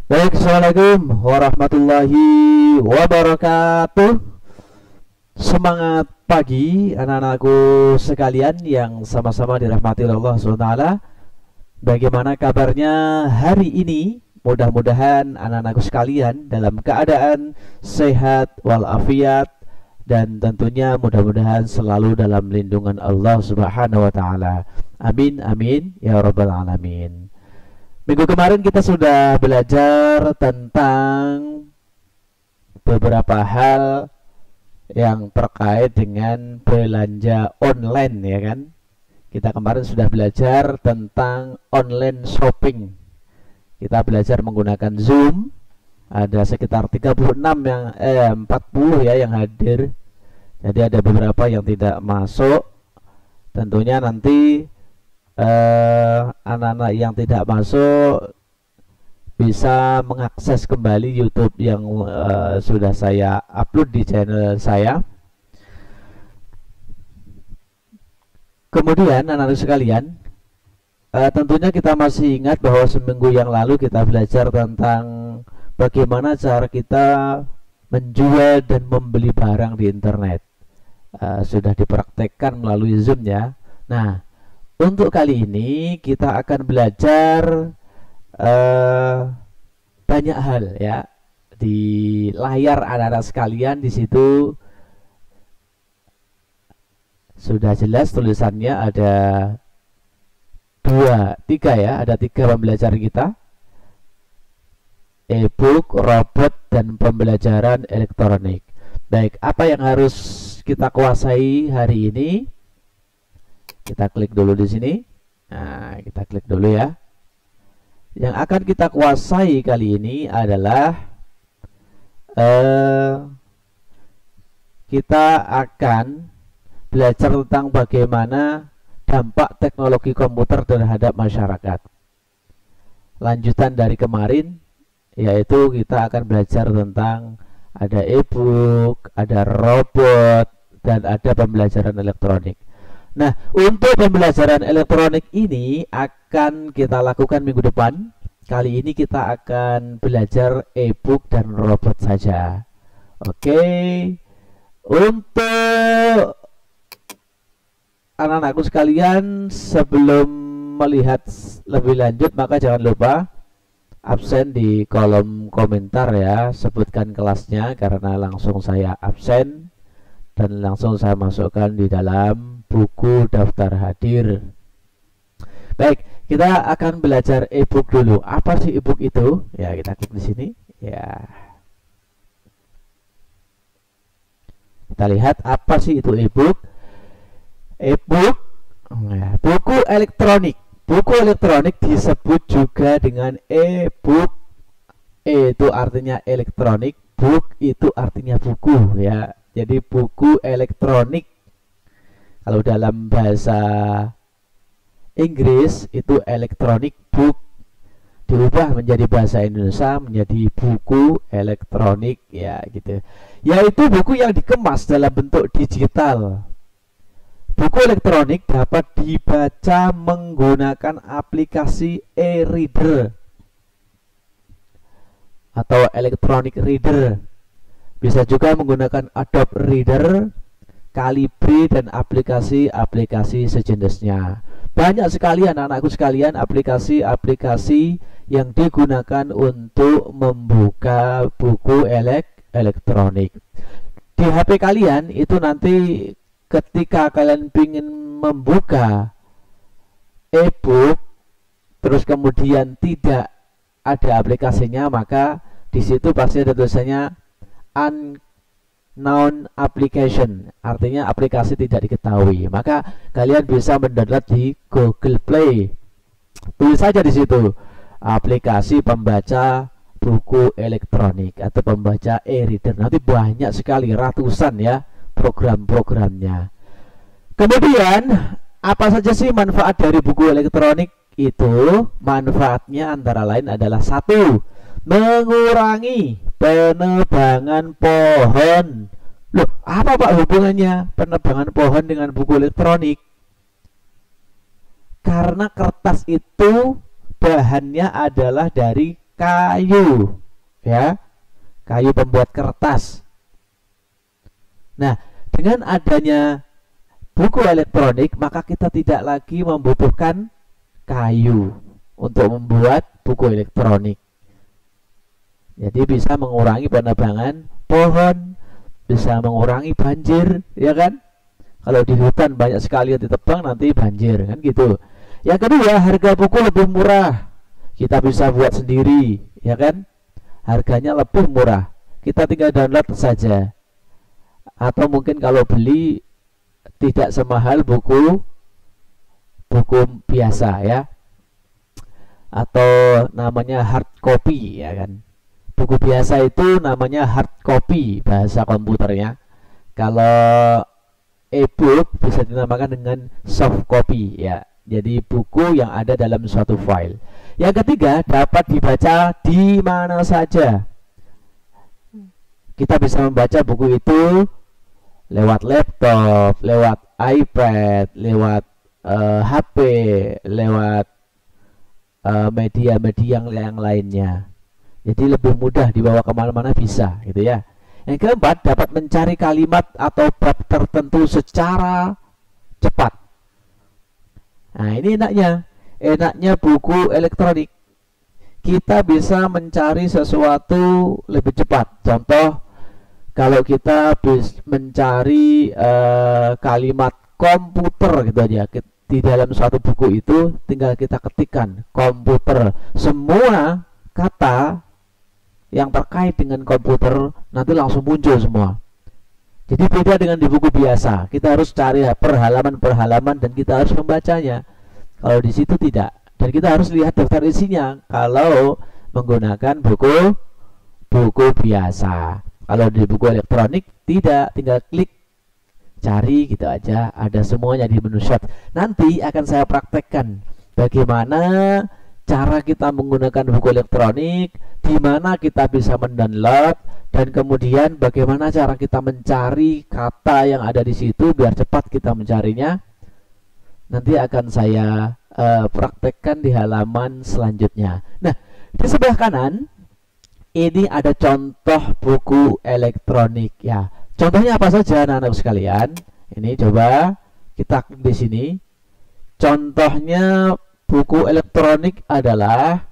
Baik, assalamualaikum warahmatullahi wabarakatuh. Semangat pagi anak-anakku sekalian yang sama-sama dirahmati oleh Allah SWT. Bagaimana kabarnya hari ini? Mudah-mudahan anak-anakku sekalian dalam keadaan sehat walafiat, dan tentunya mudah-mudahan selalu dalam lindungan Allah Subhanahu wa taala. Amin amin ya rabbal alamin. Minggu kemarin kita sudah belajar tentang beberapa hal yang terkait dengan belanja online, ya kan? Kita kemarin sudah belajar tentang online shopping. Kita belajar menggunakan Zoom. Ada sekitar 36 yang 40 ya yang hadir. Jadi ada beberapa yang tidak masuk. Tentunya nanti anak-anak yang tidak masuk bisa mengakses kembali YouTube yang sudah saya upload di channel saya. Kemudian anak-anak sekalian, tentunya kita masih ingat bahwa seminggu yang lalu kita belajar tentang bagaimana cara kita menjual dan membeli barang di internet. Sudah dipraktekkan melalui Zoom ya. Nah, untuk kali ini kita akan belajar banyak hal ya di layar anak-anak sekalian. Di situ sudah jelas tulisannya ada tiga ya, ada 3 pembelajaran kita: e-book, robot, dan pembelajaran elektronik. Baik, apa yang harus kita kuasai hari ini? Kita klik dulu di sini. Nah, kita klik dulu ya. Yang akan kita kuasai kali ini adalah kita akan belajar tentang bagaimana dampak teknologi komputer terhadap masyarakat. Lanjutan dari kemarin, yaitu kita akan belajar tentang ada e-book, ada robot, dan ada pembelajaran elektronik. Nah, untuk pembelajaran elektronik ini akan kita lakukan minggu depan. Kali ini kita akan belajar e-book dan robot saja. Oke. Untuk anak-anakku sekalian, sebelum melihat lebih lanjut, maka jangan lupa absen di kolom komentar ya. Sebutkan kelasnya, karena langsung saya absen dan langsung saya masukkan di dalam buku daftar hadir. Baik, kita akan belajar e-book dulu. Apa sih e-book itu? Ya, kita klik di sini. Ya. Kita lihat apa sih itu e-book. E-book, buku elektronik. Buku elektronik disebut juga dengan e-book. E itu artinya elektronik, book itu artinya buku ya. Jadi buku elektronik. Kalau dalam bahasa Inggris itu electronic book, diubah menjadi bahasa Indonesia menjadi buku elektronik ya gitu. Yaitu buku yang dikemas dalam bentuk digital. Buku elektronik dapat dibaca menggunakan aplikasi e-reader atau electronic reader. Bisa juga menggunakan Adobe Reader, Calibri, dan aplikasi-aplikasi sejenisnya. Banyak sekali anak-anakku sekalian aplikasi-aplikasi yang digunakan untuk membuka buku elektronik. Di HP kalian itu nanti ketika kalian ingin membuka e-book terus kemudian tidak ada aplikasinya, maka di situ pasti ada tulisannya unknown application, artinya aplikasi tidak diketahui. Maka kalian bisa mendownload di Google Play. Tulis saja di situ aplikasi pembaca buku elektronik atau pembaca e-reader. Nanti banyak sekali, ratusan ya program-programnya. Kemudian apa saja sih manfaat dari buku elektronik itu? Manfaatnya antara lain adalah 1, mengurangi penebangan pohon. Loh, apa Pak hubungannya penebangan pohon dengan buku elektronik? Karena kertas itu bahannya adalah dari kayu, ya, kayu pembuat kertas. Nah, dengan adanya buku elektronik, maka kita tidak lagi membutuhkan kayu untuk membuat buku elektronik. Jadi bisa mengurangi penebangan pohon, bisa mengurangi banjir, ya kan? Kalau di hutan banyak sekali yang ditebang, nanti banjir, kan gitu. Yang kedua, harga buku lebih murah. Kita bisa buat sendiri, ya kan? Harganya lebih murah. Kita tinggal download saja. Atau mungkin kalau beli tidak semahal buku biasa, ya. Atau namanya hard copy, ya kan? Buku biasa itu namanya hard copy bahasa komputernya. Kalau e-book bisa dinamakan dengan soft copy, ya. Jadi buku yang ada dalam suatu file. Yang ketiga, dapat dibaca di mana saja. Kita bisa membaca buku itu lewat laptop, lewat iPad, lewat HP, lewat media-media yang lainnya. Jadi lebih mudah dibawa kemana-mana bisa, gitu ya. Yang keempat, dapat mencari kalimat atau bab tertentu secara cepat. Nah, ini enaknya buku elektronik. Kita bisa mencari sesuatu lebih cepat. Contoh, kalau kita mencari kalimat komputer gitu aja, di dalam suatu buku itu tinggal kita ketikkan komputer. Semua kata yang terkait dengan komputer nanti langsung muncul semua. Jadi beda dengan di buku biasa. Kita harus cari per halaman dan kita harus membacanya. Kalau di situ tidak. Dan kita harus lihat daftar isinya kalau menggunakan buku biasa. Kalau di buku elektronik tidak, tinggal klik cari gitu aja, ada semuanya di menu shot. Nanti akan saya praktekkan bagaimana cara kita menggunakan buku elektronik, di mana kita bisa mendownload, dan kemudian bagaimana cara kita mencari kata yang ada di situ biar cepat kita mencarinya. Nanti akan saya praktekkan di halaman selanjutnya. Nah, di sebelah kanan ini ada contoh buku elektronik, ya. Contohnya apa saja, anak-anak sekalian? Ini coba kita klik di sini. Contohnya buku elektronik adalah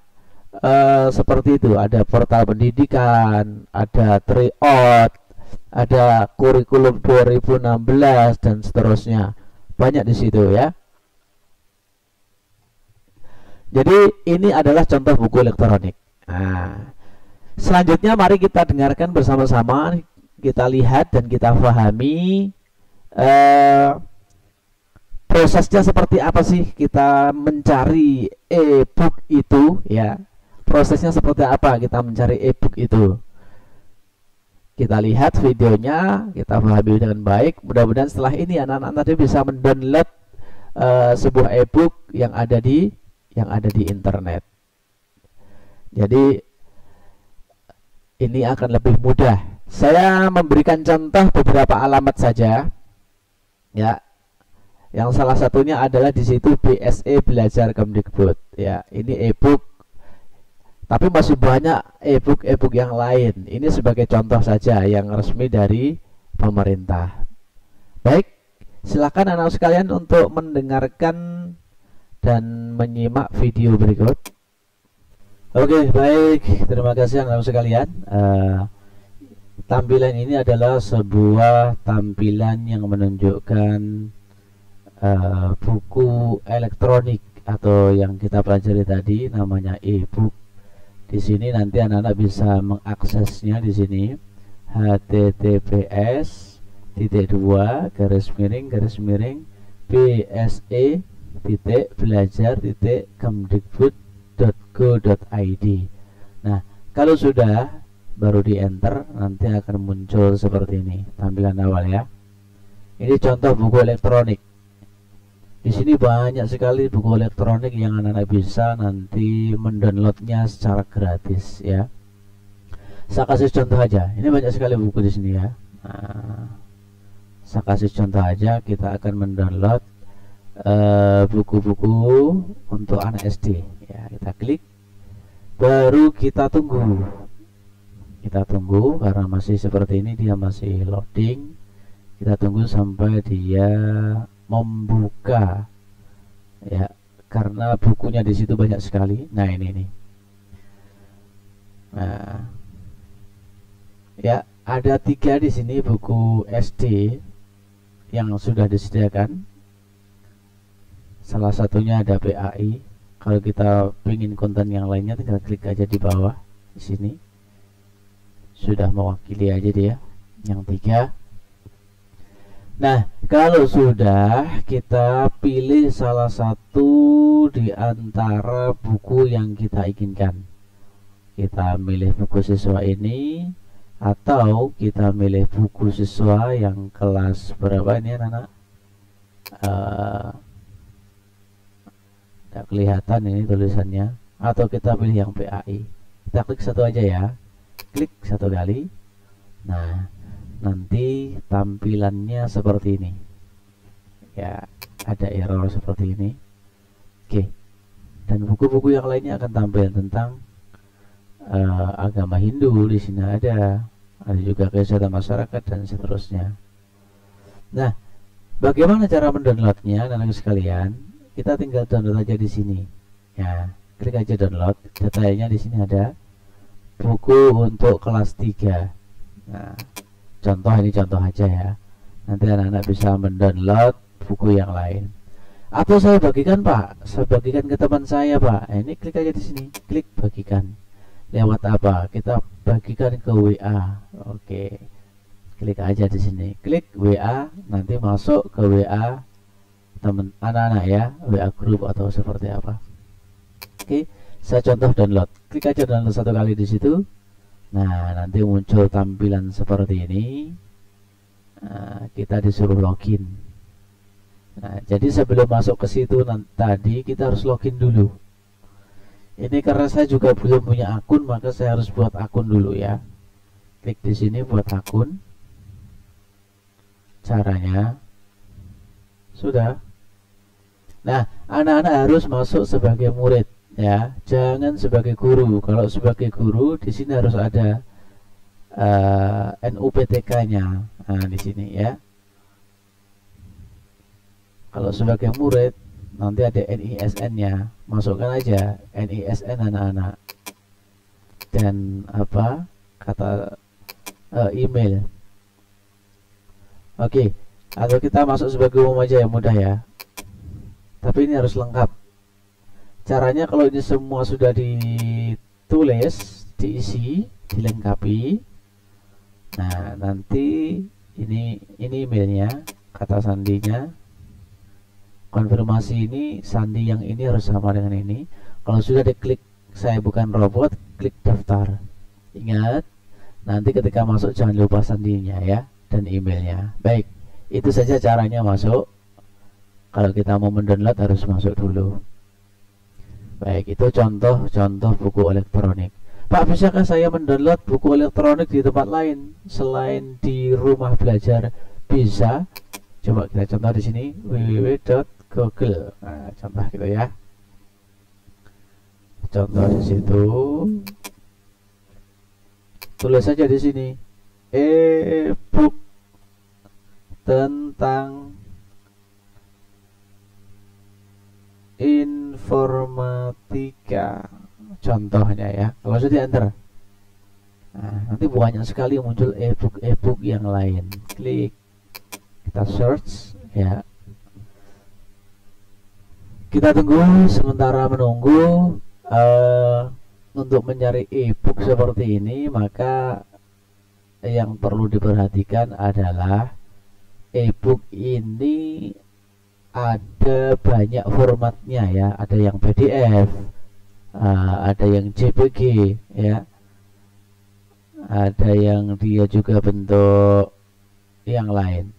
seperti itu. Ada portal pendidikan, ada tryout, ada kurikulum 2016 dan seterusnya. Banyak di situ, ya. Jadi ini adalah contoh buku elektronik. Nah, selanjutnya mari kita dengarkan bersama-sama, kita lihat dan kita pahami prosesnya seperti apa sih kita mencari e-book itu, ya. Prosesnya seperti apa kita mencari e-book itu. Kita lihat videonya, kita pahami dengan baik. Mudah-mudahan setelah ini anak-anak tadi bisa mendownload sebuah e-book yang ada di internet. Jadi ini akan lebih mudah. Saya memberikan contoh beberapa alamat saja, ya. Yang salah satunya adalah di situ BSE Belajar Kemdikbud, ya. Ini e-book, tapi masih banyak e-book yang lain. Ini sebagai contoh saja yang resmi dari pemerintah. Baik, silakan anak sekalian untuk mendengarkan dan menyimak video berikut. Oke, baik, terima kasih anak sekalian. Tampilan ini adalah sebuah tampilan yang menunjukkan buku elektronik atau yang kita pelajari tadi namanya e-book. Di sini nanti anak-anak bisa mengaksesnya di sini https://bse.belajar.kemdikbud.go.id. Nah, kalau sudah baru di enter, nanti akan muncul seperti ini tampilan awal, ya. Ini contoh buku elektronik. Di sini banyak sekali buku elektronik yang anak-anak bisa nanti mendownloadnya secara gratis, ya. Saya kasih contoh aja. Ini banyak sekali buku di sini, ya. Nah, saya kasih contoh aja. Kita akan mendownload buku-buku untuk anak SD, ya. Kita klik baru kita tunggu. Kita tunggu karena masih seperti ini, dia masih loading. Kita tunggu sampai dia membuka ya, karena bukunya di situ banyak sekali. Nah, ini nih. Nah, ya, ada 3 di sini buku SD yang sudah disediakan. Salah satunya ada PAI. Kalau kita ingin konten yang lainnya, tinggal klik aja di bawah di sini. Sudah mewakili aja dia yang 3. Nah, kalau sudah, kita pilih salah satu di antara buku yang kita inginkan. Kita milih buku siswa ini, atau kita milih buku siswa yang kelas berapa ini anak-anak? Tidak kelihatan ini tulisannya. Atau kita pilih yang PAI. Kita klik satu aja ya. Klik satu kali. Nah, nanti tampilannya seperti ini. Ya, ada error seperti ini. Oke. Dan buku-buku yang lainnya akan tampil tentang agama Hindu. Di sini ada juga kesehatan masyarakat dan seterusnya. Nah, bagaimana cara mendownloadnya, anak-anak sekalian? Kita tinggal download aja di sini. Ya, klik aja download. Datanya di sini ada buku untuk kelas 3. Nah, ini contoh aja ya. Nanti anak-anak bisa mendownload buku yang lain. Atau saya bagikan, Pak. Saya bagikan ke teman saya, Pak. Nah, ini klik aja di sini. Klik bagikan. Lewat apa? Kita bagikan ke WA. Oke. Klik aja di sini. Klik WA, nanti masuk ke WA teman anak-anak ya, WA group atau seperti apa. Oke, saya contoh download. Klik aja download satu kali di situ. Nah, nanti muncul tampilan seperti ini. Nah, kita disuruh login. Nah, jadi sebelum masuk ke situ tadi kita harus login dulu. Ini karena saya juga belum punya akun, maka saya harus buat akun dulu ya. Klik di sini buat akun. Caranya sudah. Nah, anak-anak harus masuk sebagai murid ya, jangan sebagai guru. Kalau sebagai guru di sini harus ada NUPTK-nya. Nah, di sini ya. Kalau sebagai murid nanti ada NISN-nya. Masukkan aja NISN anak-anak. Dan apa? Kata email. Oke, atau kita masuk sebagai umum aja yang mudah ya. Tapi ini harus lengkap. Caranya kalau ini semua sudah ditulis, diisi, dilengkapi. Nah, nanti ini emailnya, kata sandinya. Konfirmasi ini, sandi yang ini harus sama dengan ini. Kalau sudah diklik saya bukan robot, klik daftar. Ingat, nanti ketika masuk jangan lupa sandinya ya, dan emailnya. Baik, itu saja caranya masuk. Kalau kita mau mendownload harus masuk dulu. Baik, itu contoh buku elektronik. Pak, bisakah saya mendownload buku elektronik di tempat lain selain di rumah belajar? Bisa. Coba kita contoh di sini www.google. Nah, contoh gitu ya. Contoh di situ. Tulis saja di sini e-book tentang informatika, contohnya ya. Kalau sudah enter, nah, nanti banyak sekali muncul e-book yang lain. Klik, kita search ya. Kita tunggu, sementara menunggu untuk mencari e-book seperti ini, maka yang perlu diperhatikan adalah e-book ini ada banyak formatnya ya, ada yang PDF, ada yang JPG ya, ada yang dia juga bentuk yang lain.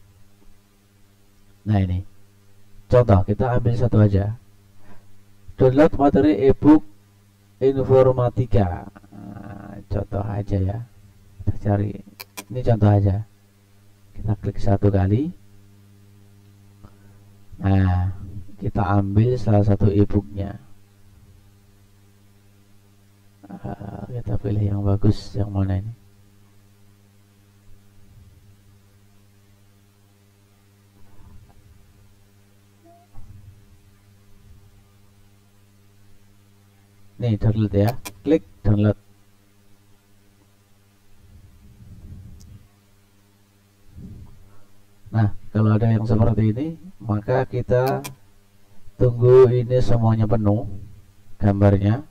Nah, ini contoh, kita ambil satu aja. Download materi e-book informatika. Nah, contoh aja ya, kita cari ini contoh aja. Kita klik satu kali. Nah, kita ambil salah satu e-booknya. Kita pilih yang bagus, yang mana ini? Nih, download ya, klik download. Nah, kalau ada yang seperti ini, maka kita tunggu ini semuanya penuh gambarnya.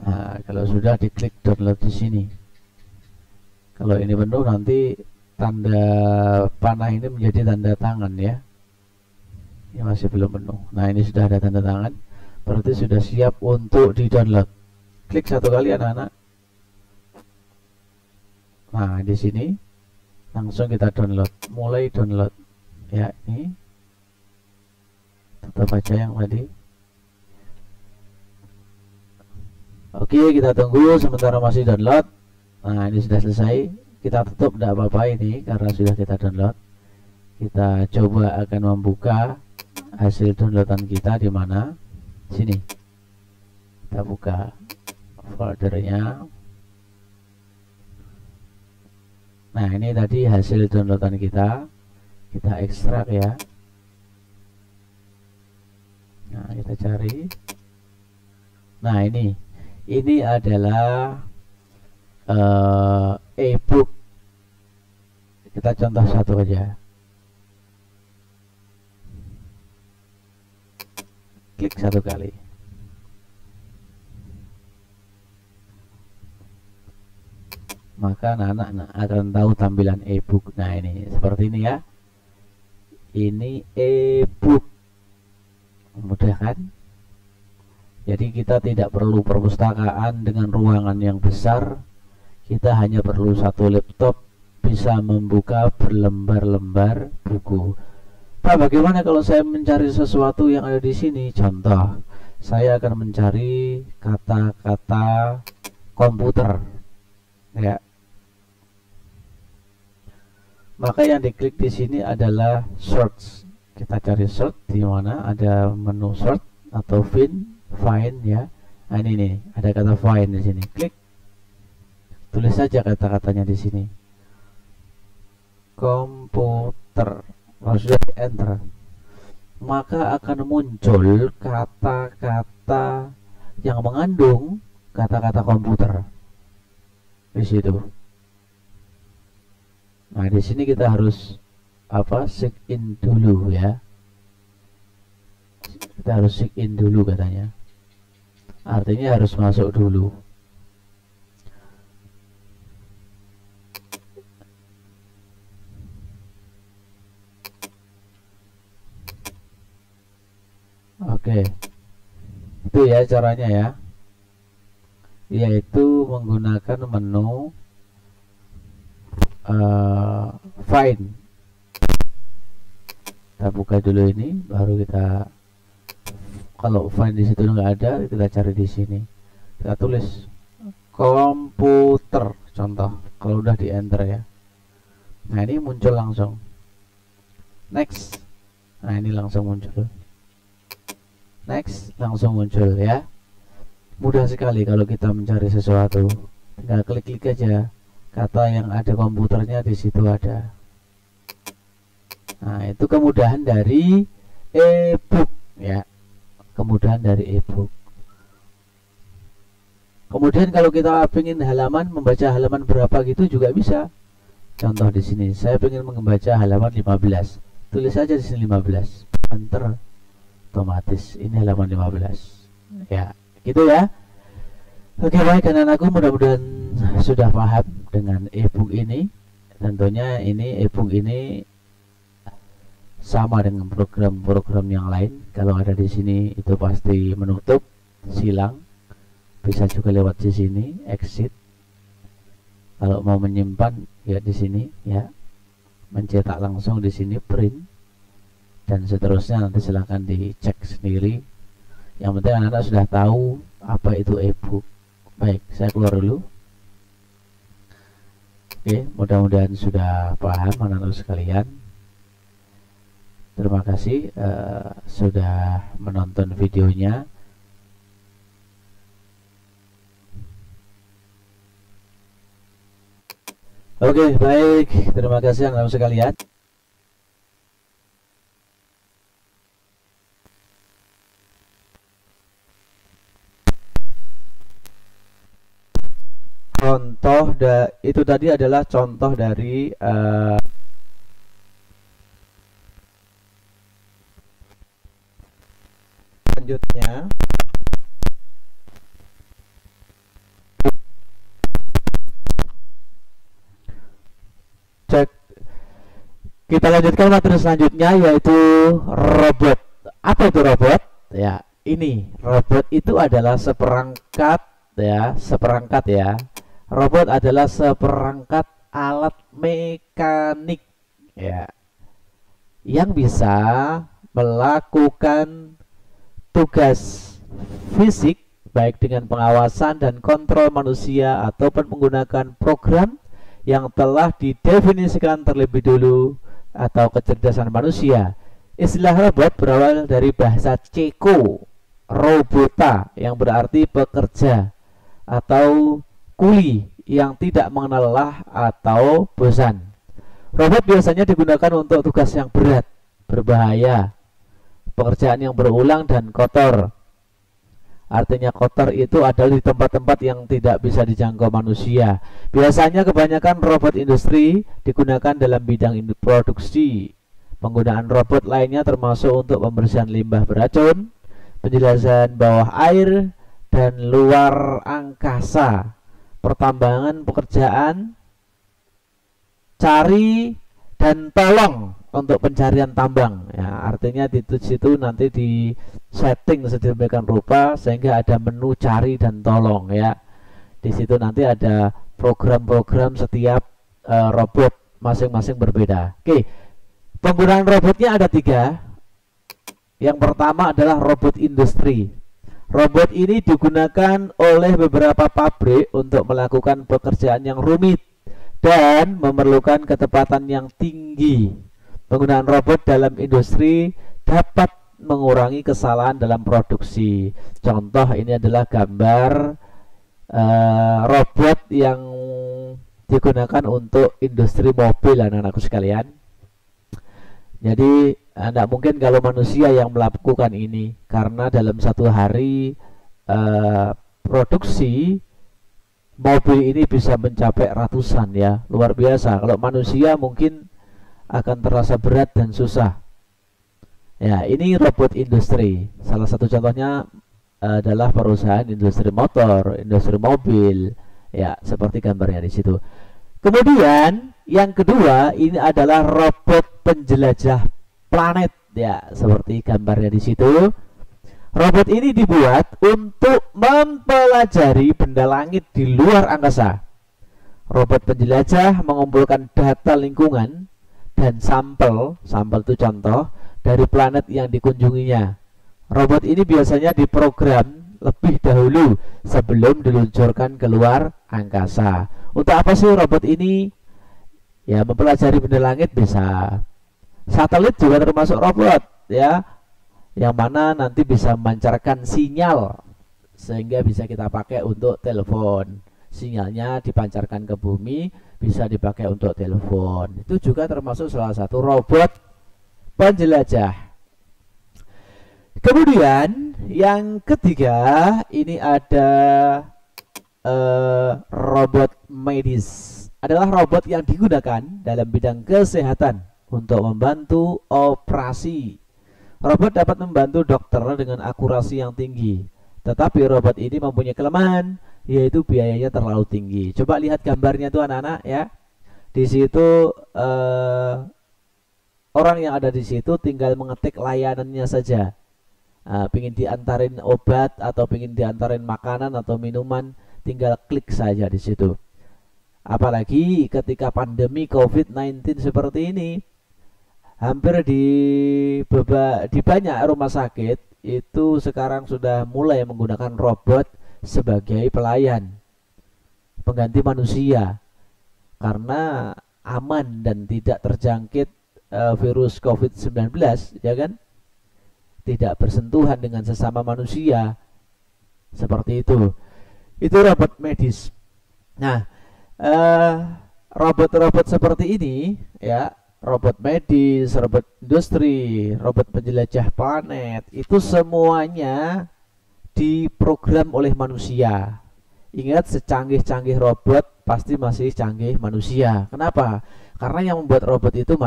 Nah, kalau sudah diklik download di sini. Kalau ini penuh, nanti tanda panah ini menjadi tanda tangan ya. Ini masih belum penuh. Nah, ini sudah ada tanda tangan, berarti sudah siap untuk di download. Klik satu kali anak-anak. Nah, di sini langsung kita download, mulai download ya. Ini tutup aja yang tadi. Oke, kita tunggu sementara masih download. Nah, ini sudah selesai. Kita tutup, tidak apa-apa ini karena sudah kita download. Kita coba akan membuka hasil downloadan kita di mana? Sini. Kita buka foldernya. Nah, ini tadi hasil downloadan kita. Kita ekstrak ya. Nah, kita cari. Nah, ini adalah e-book. Kita contoh satu aja. Klik satu kali. Maka anak-anak akan tahu tampilan e-book. Nah, ini seperti ini ya. Ini e-book. Mudah kan? Jadi kita tidak perlu perpustakaan dengan ruangan yang besar. Kita hanya perlu satu laptop, bisa membuka berlembar-lembar buku. Pak, bagaimana kalau saya mencari sesuatu yang ada di sini? Contoh, saya akan mencari kata-kata komputer ya. Maka yang diklik di sini adalah search. Kita cari search, di mana ada menu search atau find ya. Nah, ini nih, ada kata find di sini. Klik, tulis saja kata-katanya di sini. Komputer. Kalau sudah di enter, maka akan muncul kata-kata yang mengandung kata-kata komputer di situ. Nah, di sini kita harus sign in dulu ya. Kita harus sign in dulu katanya. Artinya harus masuk dulu. Oke, itu ya caranya ya, yaitu menggunakan menu find. Kita buka dulu ini, baru kita, kalau find di situ nggak ada, kita cari di sini. Kita tulis komputer, contoh. Kalau udah di enter ya, nah ini muncul langsung. Next, nah ini langsung muncul. Next, langsung muncul ya. Mudah sekali kalau kita mencari sesuatu, tinggal klik-klik aja kata yang ada komputernya, di situ ada. Nah, itu kemudahan dari e-book ya. Kemudahan dari e-book. Kemudian kalau kita ingin membaca halaman berapa gitu juga bisa. Contoh di sini, saya ingin membaca halaman 15. Tulis saja di sini 15. Enter. Otomatis ini halaman 15 ya, gitu ya. Oke, baik anak-anakku, mudah-mudahan sudah paham dengan e-book ini. Tentunya ini e-book ini sama dengan program-program yang lain. Kalau ada di sini itu pasti menutup, silang. Bisa juga lewat di sini, exit. Kalau mau menyimpan ya di sini ya. Mencetak langsung di sini, print, dan seterusnya. Nanti silahkan dicek sendiri. Yang penting anak-anak sudah tahu apa itu e-book. Baik, saya keluar dulu. Oke, mudah-mudahan sudah paham anak-anak sekalian. Terima kasih sudah menonton videonya. Oke, baik. Terima kasih anak sekalian. Itu tadi adalah contoh dari selanjutnya. Kita lanjutkan materi selanjutnya, yaitu robot. Apa itu robot? Ya, ini robot itu adalah seperangkat ya. Robot adalah seperangkat alat mekanik ya yang bisa melakukan tugas fisik baik dengan pengawasan dan kontrol manusia ataupun menggunakan program yang telah didefinisikan terlebih dulu atau kecerdasan manusia. Istilah robot berawal dari bahasa Ceko, robota, yang berarti pekerja atau kuli yang tidak mengenal lelah atau bosan. Robot biasanya digunakan untuk tugas yang berat, berbahaya, pekerjaan yang berulang dan kotor. Artinya kotor itu adalah di tempat-tempat yang tidak bisa dijangkau manusia. Biasanya kebanyakan robot industri digunakan dalam bidang produksi. Penggunaan robot lainnya termasuk untuk pembersihan limbah beracun, penjelasan bawah air dan luar angkasa, pertambangan, pekerjaan cari dan tolong untuk pencarian tambang ya, artinya di situ nanti di setting sedemikian rupa sehingga ada menu cari dan tolong ya. Di situ nanti ada program-program setiap robot masing-masing berbeda. Oke, penggunaan robotnya ada 3. Yang pertama adalah robot industri. Robot ini digunakan oleh beberapa pabrik untuk melakukan pekerjaan yang rumit dan memerlukan ketepatan yang tinggi. Penggunaan robot dalam industri dapat mengurangi kesalahan dalam produksi. Contoh ini adalah gambar robot yang digunakan untuk industri mobil, anak-anakku sekalian. Jadi tidak mungkin kalau manusia yang melakukan ini, karena dalam satu hari produksi mobil ini bisa mencapai ratusan ya, luar biasa. Kalau manusia mungkin akan terasa berat dan susah. Ya, ini robot industri. Salah satu contohnya adalah perusahaan industri motor, industri mobil, ya seperti gambarnya di situ. Kemudian yang kedua ini adalah robot penjelajah planet ya, seperti gambarnya di situ. Robot ini dibuat untuk mempelajari benda langit di luar angkasa. Robot penjelajah mengumpulkan data lingkungan dan sampel itu contoh dari planet yang dikunjunginya. Robot ini biasanya diprogram lebih dahulu sebelum diluncurkan keluar angkasa. Untuk apa sih robot ini? Ya, mempelajari benda langit bisa. Satelit juga termasuk robot ya, yang mana nanti bisa memancarkan sinyal sehingga bisa kita pakai untuk telepon. Sinyalnya dipancarkan ke bumi, bisa dipakai untuk telepon. Itu juga termasuk salah satu robot penjelajah. Kemudian yang ketiga ini ada robot medis. Adalah robot yang digunakan dalam bidang kesehatan untuk membantu operasi. Robot dapat membantu dokter dengan akurasi yang tinggi. Tetapi robot ini mempunyai kelemahan, yaitu biayanya terlalu tinggi. Coba lihat gambarnya tuh anak-anak ya. Di situ orang yang ada di situ tinggal mengetik layanannya saja. Pingin diantarin obat atau pingin diantarin makanan atau minuman, tinggal klik saja di situ. Apalagi ketika pandemi COVID-19 seperti ini, hampir di banyak rumah sakit itu sekarang sudah mulai menggunakan robot sebagai pelayan, pengganti manusia, karena aman dan tidak terjangkit virus COVID-19 ya kan, tidak bersentuhan dengan sesama manusia seperti itu robot medis. Nah, robot-robot seperti ini ya, robot medis, robot industri, robot penjelajah planet, itu semuanya diprogram oleh manusia. Ingat, secanggih-canggih robot pasti masih canggih manusia. Kenapa? Karena yang membuat robot itu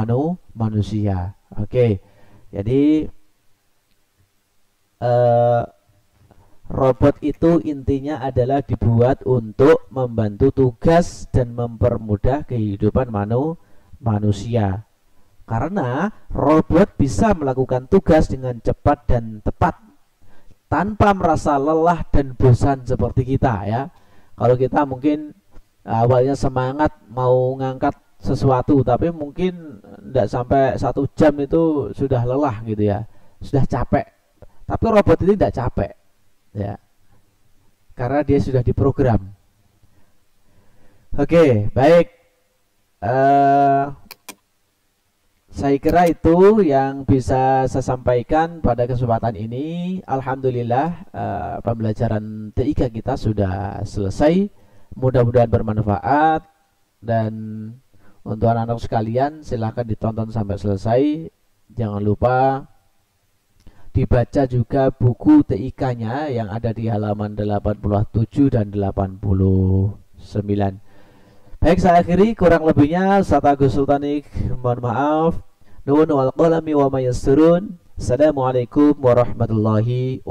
manusia. Oke, jadi robot itu intinya adalah dibuat untuk membantu tugas dan mempermudah kehidupan manusia. Karena robot bisa melakukan tugas dengan cepat dan tepat tanpa merasa lelah dan bosan seperti kita ya. Kalau kita mungkin awalnya semangat mau ngangkat sesuatu, tapi mungkin tidak sampai 1 jam itu sudah lelah gitu ya, sudah capek. Tapi robot ini tidak capek ya, karena dia sudah diprogram. Oke, baik. Saya kira itu yang bisa saya sampaikan pada kesempatan ini. Alhamdulillah, pembelajaran TIK kita sudah selesai. Mudah-mudahan bermanfaat. Dan untuk anak-anak sekalian, silahkan ditonton sampai selesai. Jangan lupa dibaca juga buku TIK-nya yang ada di halaman 87 dan 89. Baik, saya akhiri, kurang lebihnya Ustaz Agus Sultanik mohon maaf. Nuhun wal qalami wa ma yasturun. Assalamualaikum warahmatullahi wabarakatuh.